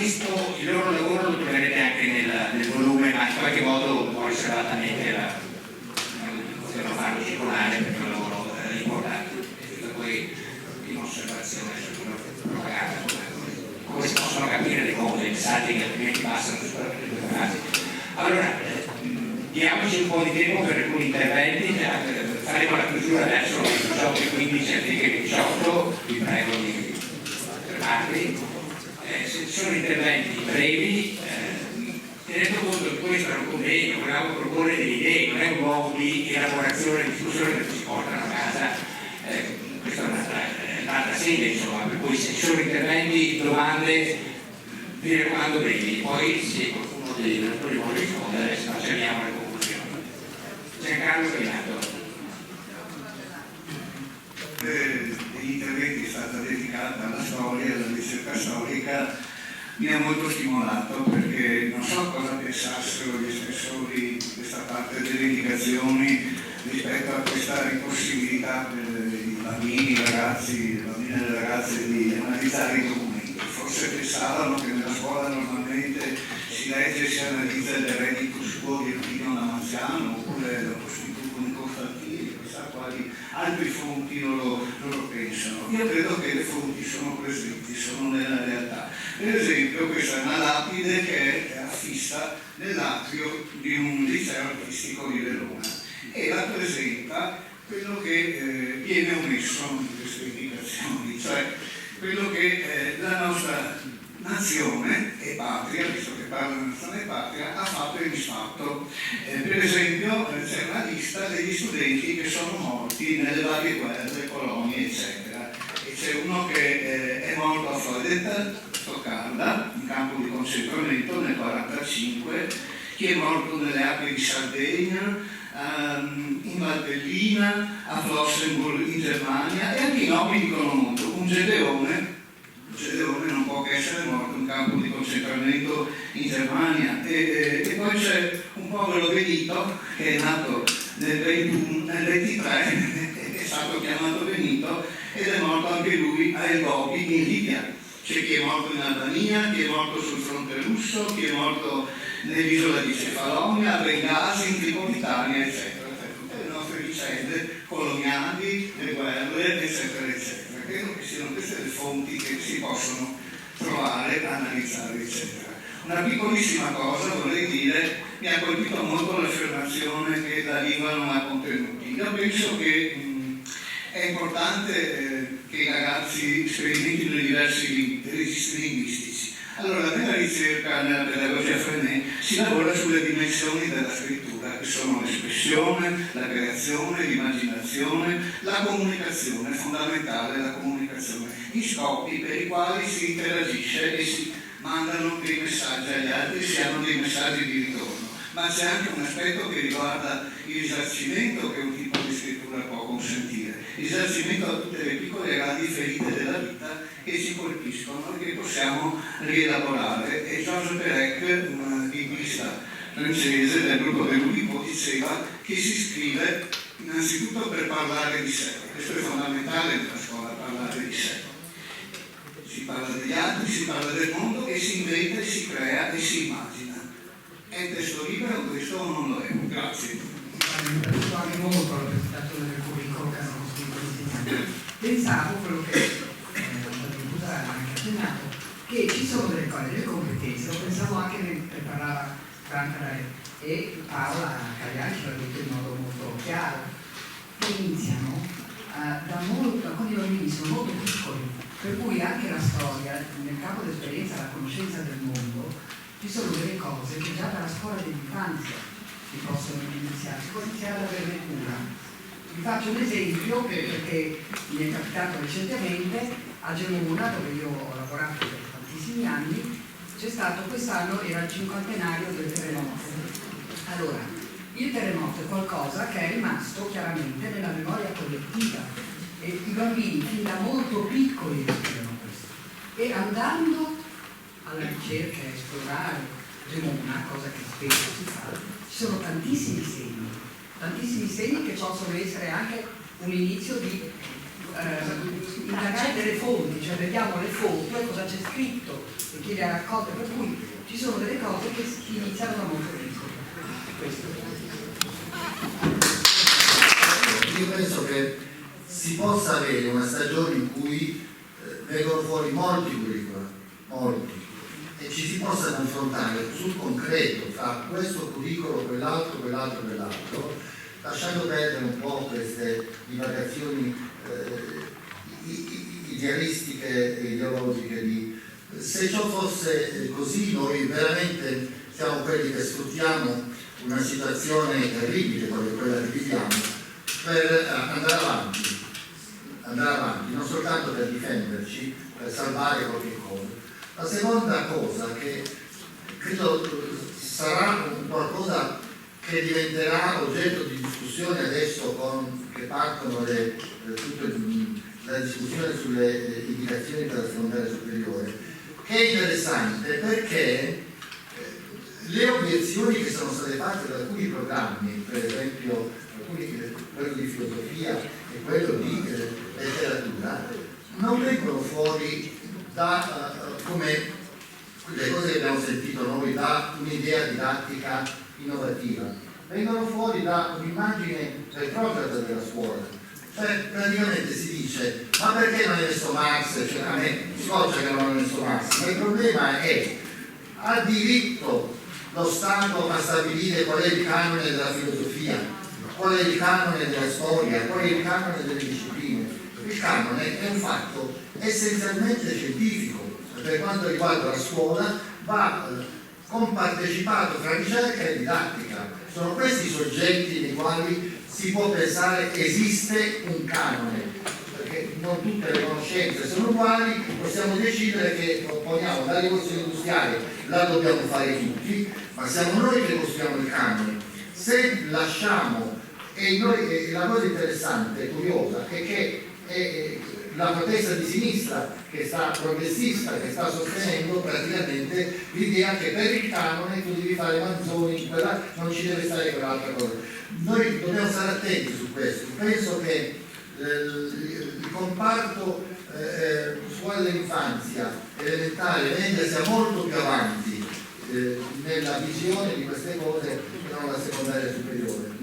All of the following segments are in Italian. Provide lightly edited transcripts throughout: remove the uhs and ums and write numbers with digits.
visto il loro lavoro, lo troverete anche nel volume, ma in qualche modo un po' riservatamente possiamo farlo circolare perché è un lavoro importante. E poi in osservazione sulla propaganda, come si possono capire le cose, i messaggi che altrimenti passano su quelle due frasi. Allora, diamoci un po' di tempo per alcuni interventi, faremo la chiusura verso le 18:15 anziché le 18, vi prego di fermarvi. Se sono interventi brevi, tenendo conto che questo è un convegno, volevamo proporre delle idee, non è un luogo di elaborazione, discussione che si portano a casa, questa è un'altra sede, insomma, per cui se ci sono interventi, domande, vi raccomando brevi, poi se qualcuno dei relatori vuole rispondere, se no ci avviamo alle conclusioni. Giancarlo Renato. Degli interventi è stata dedicata alla storia, alla ricerca storica, mi ha molto stimolato perché non so cosa pensassero gli estensori di questa parte delle indicazioni rispetto a questa impossibilità per i bambini, i ragazzi, le bambine e le ragazze di analizzare i documenti. Forse pensavano che nella scuola normalmente si legge e si analizza il Reddicus quo di Pino Damasceno oppure lo Constitutum Constantini, chissà quali altri fonti loro pensano. Io credo che le fonti sono presenti, sono nella realtà. Per esempio questa è una lapide che è affissa nell'atrio di un liceo artistico di Verona e rappresenta quello che viene omesso in queste indicazioni, cioè quello che la nostra nazione e patria, visto che parla di nazione e patria, ha fatto e disfatto. Per esempio c'è una lista degli studenti che sono morti nelle varie guerre, colonie, eccetera. E c'è uno che è morto a Freudenthal, Stoccarda, in campo di concentramento nel 1945, chi è morto nelle Alpi di Sardegna, in Valtellina, a Flossenburg in Germania, e anche i nomi dicono molto. Un Gedeone non può che essere morto in campo di concentramento in Germania, e poi c'è un povero Benito che è nato nel 23, è stato chiamato Benito ed è morto anche lui a El Gobi in Libia. C'è chi è morto in Albania, chi è morto sul fronte russo, chi è morto nell'isola di Cefalonia, a Bengasi, in Tripolitania, eccetera. Tutte le nostre vicende coloniali, le guerre, eccetera, eccetera. Credo che siano queste le fonti che si possono trovare, analizzare, eccetera. Una piccolissima cosa vorrei dire, mi ha colpito molto l'affermazione che la lingua non ha contenuti. Io penso che è importante che i ragazzi sperimentino i diversi registri linguistici. Allora, nella ricerca, nella pedagogia Freinet, si lavora sulle dimensioni della scrittura, che sono l'espressione, la creazione, l'immaginazione, la comunicazione, è fondamentale la comunicazione, gli scopi per i quali si interagisce e si mandano dei messaggi agli altri, si hanno dei messaggi di ritorno. Ma c'è anche un aspetto che riguarda il risarcimento che un tipo di scrittura può consentire, il risarcimento a tutte le piccole e grandi ferite della vita che ci colpiscono e che possiamo rielaborare. E Georges Perec, un linguista francese del gruppo dell'Ulipo, diceva che si scrive innanzitutto per parlare di sé. Questo è fondamentale nella scuola, parlare di sé. Si parla degli altri, si parla del mondo e si inventa, si crea e si immagina. È un testo libero, questo non lo è. Grazie. Mi è piaciuto anche molto la presentazione del curriculum che hanno scritto gli insegnanti. Pensavo, quello che anche accennato, che ci sono delle cose, delle competenze, lo pensavo anche mentre parlava Franca e Paola Cagliari ce l'ha detto in modo molto chiaro, che iniziano quando i bambini sono molto piccoli, per cui anche la storia, nel campo dell'esperienza, la conoscenza del mondo, ci sono delle cose che già dalla scuola dell'infanzia si possono iniziare, si può iniziare ad averne cura. Vi faccio un esempio perché mi è capitato recentemente a Gemona, dove io ho lavorato per tantissimi anni. C'è stato quest'anno, era il 50° del terremoto. Allora, il terremoto è qualcosa che è rimasto chiaramente nella memoria collettiva e i bambini fin da molto piccoli studiano questo. E andando alla ricerca e esplorare Gemona, cosa che spesso si fa, ci sono tantissimi segni che possono essere anche un inizio di indagare delle fonti, cioè vediamo le fonti e cosa c'è scritto si chiede a raccolta, per cui ci sono delle cose che iniziano da molto piccolo. Io penso che si possa avere una stagione in cui vengono fuori molti curricula, molti, e ci si possa confrontare sul concreto tra questo curricolo, quell'altro, lasciando perdere un po' queste divagazioni idealistiche e ideologiche. Se ciò fosse così, noi veramente siamo quelli che sfruttiamo una situazione terribile come quella che viviamo per andare avanti, non soltanto per difenderci, per salvare qualche cosa. La seconda cosa, che credo sarà un qualcosa che diventerà oggetto di discussione adesso che partono la discussione sulle indicazioni per la secondaria superiore, che è interessante perché le obiezioni che sono state fatte da alcuni programmi, per esempio quello di filosofia e quello di letteratura, non vengono fuori come le cose che abbiamo sentito noi, da un'idea didattica innovativa, vengono fuori da un'immagine retrograda della scuola. Cioè, praticamente si dice: ma perché non hai messo Marx? Cioè, a me scoccia che non ho messo Marx, ma il problema è: ha diritto lo Stato a stabilire qual è il canone della filosofia, qual è il canone della storia, qual è il canone delle discipline. Il canone è un fatto essenzialmente scientifico, per quanto riguarda la scuola va compartecipato tra ricerca e didattica. Sono questi i soggetti nei quali si può pensare esiste un canone, perché non tutte le conoscenze sono uguali. Possiamo decidere che poniamo la rivoluzione industriale, la dobbiamo fare tutti, ma siamo noi che costruiamo il canone. Se lasciamo, la cosa interessante, curiosa, è che la protesta di sinistra progressista che sta sostenendo praticamente l'idea che per il canone tu devi fare Manzoni, non ci deve stare quell'altra cosa. Noi dobbiamo stare attenti su questo. Penso che il comparto scuola dell'infanzia, elementare, media sia molto più avanti nella visione di queste cose che non la secondaria superiore.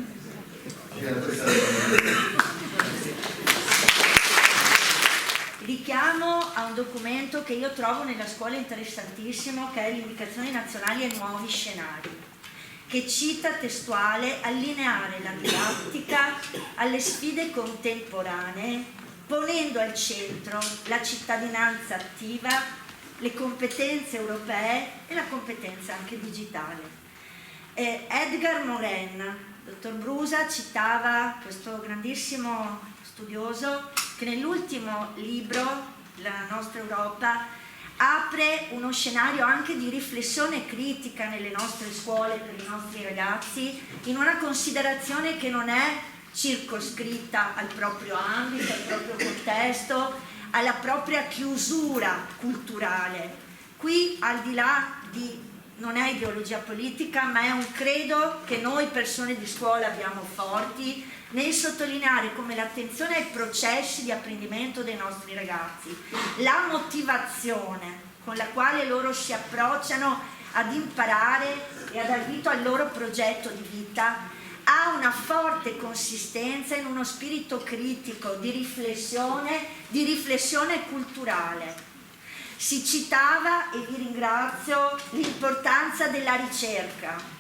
Richiamo a un documento che io trovo nella scuola interessantissimo, che è l'Indicazioni nazionali e nuovi scenari, che cita testuale: allineare la didattica alle sfide contemporanee, ponendo al centro la cittadinanza attiva, le competenze europee e la competenza anche digitale. Edgar Morin, dottor Brusa, citava questo grandissimo studioso che nell'ultimo libro, La nostra Europa, apre uno scenario anche di riflessione critica nelle nostre scuole per i nostri ragazzi, in una considerazione che non è circoscritta al proprio ambito, al proprio contesto, alla propria chiusura culturale. Qui, al di là di, non è ideologia politica, ma è un credo che noi persone di scuola abbiamo forti, nel sottolineare come l'attenzione ai processi di apprendimento dei nostri ragazzi, la motivazione con la quale loro si approcciano ad imparare e a dar vita al loro progetto di vita, ha una forte consistenza in uno spirito critico di riflessione culturale. Si citava, e vi ringrazio, l'importanza della ricerca.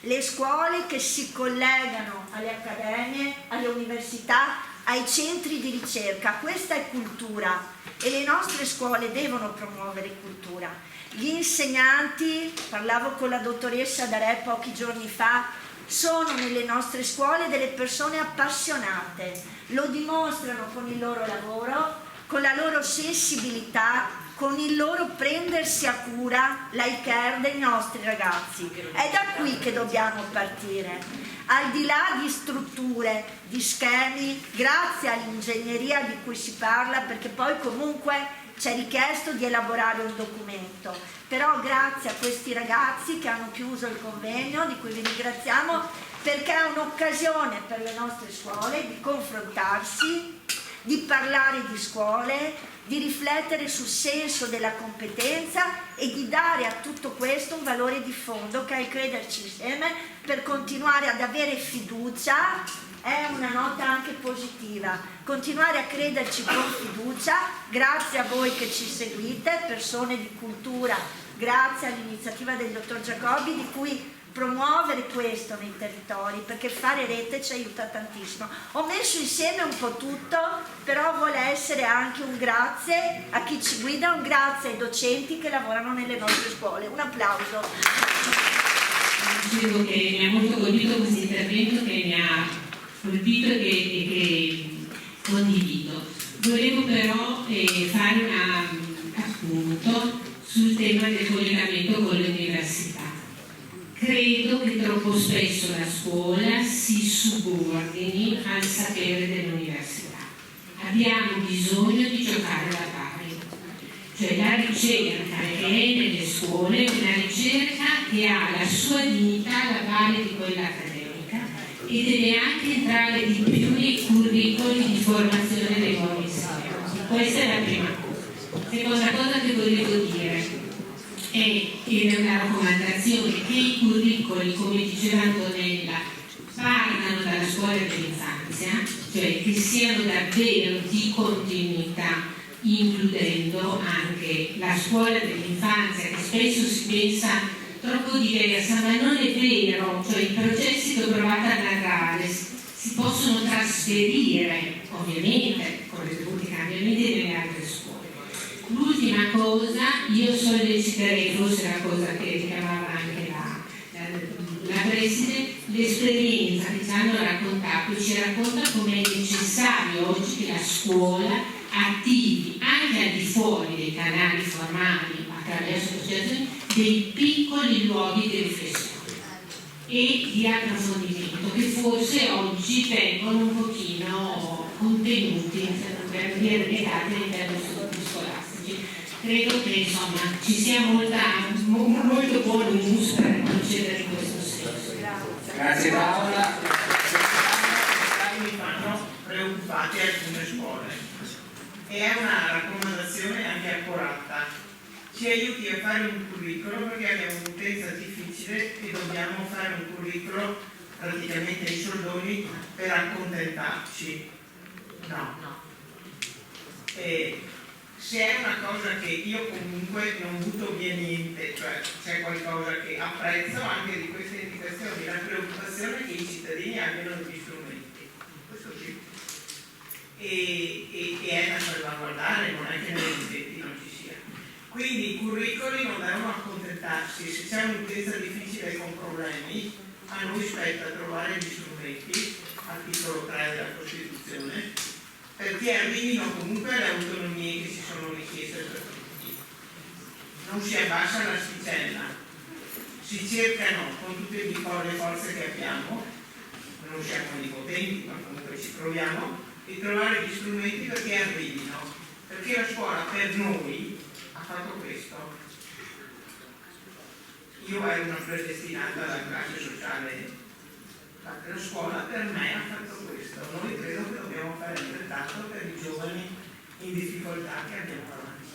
Le scuole che si collegano alle accademie, alle università, ai centri di ricerca, questa è cultura e le nostre scuole devono promuovere cultura. Gli insegnanti, parlavo con la dottoressa Darè pochi giorni fa, sono nelle nostre scuole delle persone appassionate, lo dimostrano con il loro lavoro, con la loro sensibilità, con il loro prendersi a cura, like care, dei nostri ragazzi. È da qui che dobbiamo partire, al di là di strutture, di schemi, grazie all'ingegneria di cui si parla, perché poi comunque c'è richiesto di elaborare un documento, però grazie a questi ragazzi che hanno chiuso il convegno, di cui vi ringraziamo, perché è un'occasione per le nostre scuole di confrontarsi, di parlare di scuole, di riflettere sul senso della competenza e di dare a tutto questo un valore di fondo che è il crederci insieme per continuare ad avere fiducia. È una nota anche positiva, continuare a crederci con fiducia, grazie a voi che ci seguite, persone di cultura, grazie all'iniziativa del dottor Giacobbi di cui promuovere questo nei territori, perché fare rete ci aiuta tantissimo. Ho messo insieme un po' tutto, però vuole essere anche un grazie a chi ci guida, un grazie ai docenti che lavorano nelle nostre scuole. Un applauso. Dicevo che mi ha molto colpito questo intervento, che mi ha colpito e che condivido. Volevo però fare un appunto sul tema del collegamento con le università. Credo che troppo spesso la scuola si subordini al sapere dell'università. Abbiamo bisogno di giocare alla pari, cioè la ricerca che è nelle scuole è una ricerca che ha la sua dignità alla pari di quella accademica e deve anche entrare di più nei curricoli di formazione dei nuovi insegnanti. Questa è la prima cosa. Seconda cosa che volevo dire è una raccomandazione che i curricoli, come diceva Antonella, partano dalla scuola dell'infanzia, cioè che siano davvero di continuità, includendo anche la scuola dell'infanzia, che spesso si pensa troppo diversa, ma non è vero, cioè i processi che ho provato a narrare si possono trasferire, ovviamente, con i dovuti cambiamenti nelle altre scuole. L'ultima cosa, io solleciterei, forse la cosa che richiamava anche la Preside, l'esperienza che ci hanno raccontato, ci racconta come è necessario oggi che la scuola attivi anche al di fuori dei canali formali, attraverso associazioni, dei piccoli luoghi di riflessione e di approfondimento che forse oggi vengono un pochino contenuti, se non per dire legati all'interno degli studi scolastici. Credo che insomma ci sia molto buon uso per procedere in questo senso. Grazie Paola. Mi fanno preoccupati alcune scuole. È una raccomandazione anche accurata. Ci aiuti a fare un curriculum perché abbiamo un'utenza difficile e dobbiamo fare un curriculum praticamente ai soldoni per accontentarci. No. Se è una cosa che io comunque non butto via niente, cioè c'è qualcosa che apprezzo anche di queste indicazioni, la preoccupazione che i cittadini abbiano degli strumenti, questo sì. E è da salvaguardare, non è che negli insetti non ci sia. Quindi i curricoli non devono accontentarsi, se c'è un'utenza difficile con problemi, a noi spetta trovare gli strumenti, articolo 3 della Costituzione, perché arrivino comunque alle autonomie che ci sono richieste per tutti. Non si abbassa l'asticella, si cercano con tutte le forze che abbiamo, non siamo onnipotenti, ma comunque ci proviamo, di trovare gli strumenti perché arrivino, perché la scuola per noi ha fatto questo. Io ero una predestinata alla classe sociale, la scuola per me ha fatto questo. Noi credo che dobbiamo fare altrettanto per i giovani in difficoltà che abbiamo davanti.